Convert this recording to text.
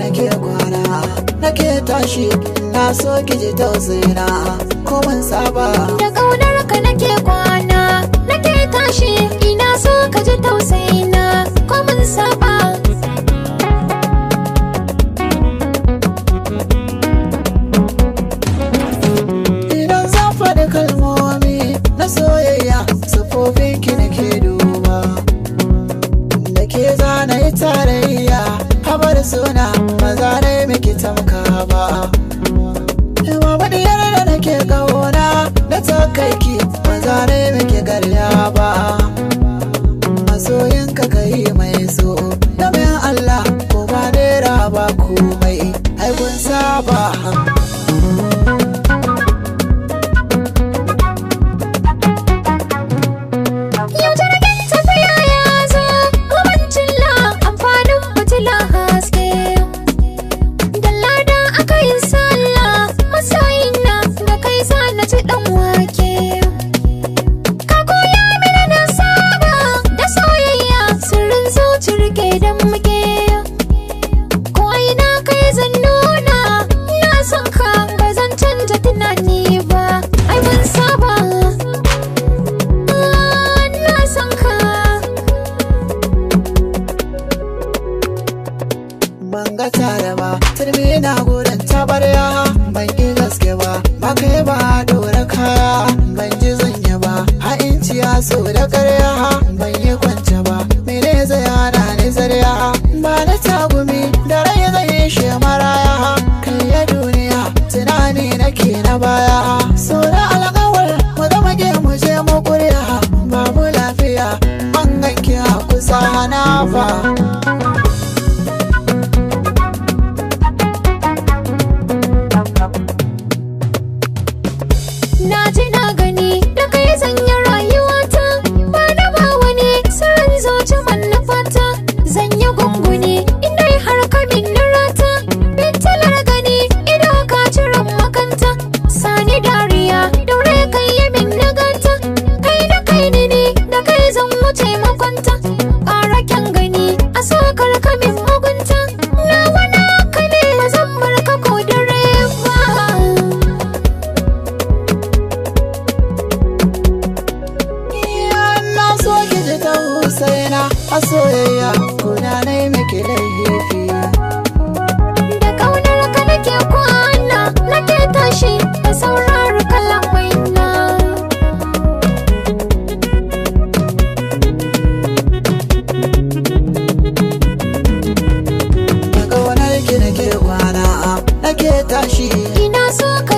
nake kwana nake tashi na so ki ji tausayina ko mun saba da kaunar ka nake kwana nake tashi ina so ka ji tausayina ko mun saba idan zan faɗi kalmomi na soyayya sufofin ki nake duba da ke zana yi tarayya habar suna maza ne miki tamka ba mamadiyar da nake kauna da ta kai ki maza ne miki garya ba masoyinka ka yi mai so da mai Allah ko ba naira ba komai ai kun saba ban ga tare ba turmi na gurin tabarya ban yi gaske ba ba kai ba dora kaya ban ji zanya ba ha'inci ya so da karya ban yi kwance ba mene zai hana ni zarya ba na tagumi da rai zai shi maraya kai ya duniya tunani nake na baya so da alƙawar mu zama ke mu je mu kuriya babu lafiya an ganki a kusa na fa na ji na gani da kai sanya rayuwata ba da ba wani sirrin zuci manufata zan yi gunguni inda har ka min rata bintalar gani ido ka ciran makanta sani dariya daure kai yi min naganta kai da kai ne da kai zan wuce makwanta ƙara kyan gani a sokar ka min mugunta na wana ka ne zan barka ko dare ba Husaina a soyayya kuna na yi miki laifi da kaunar ka nake kwana nake tashi da saurari kalamai na da kaunar ki nake kwana nake tashi ina so ka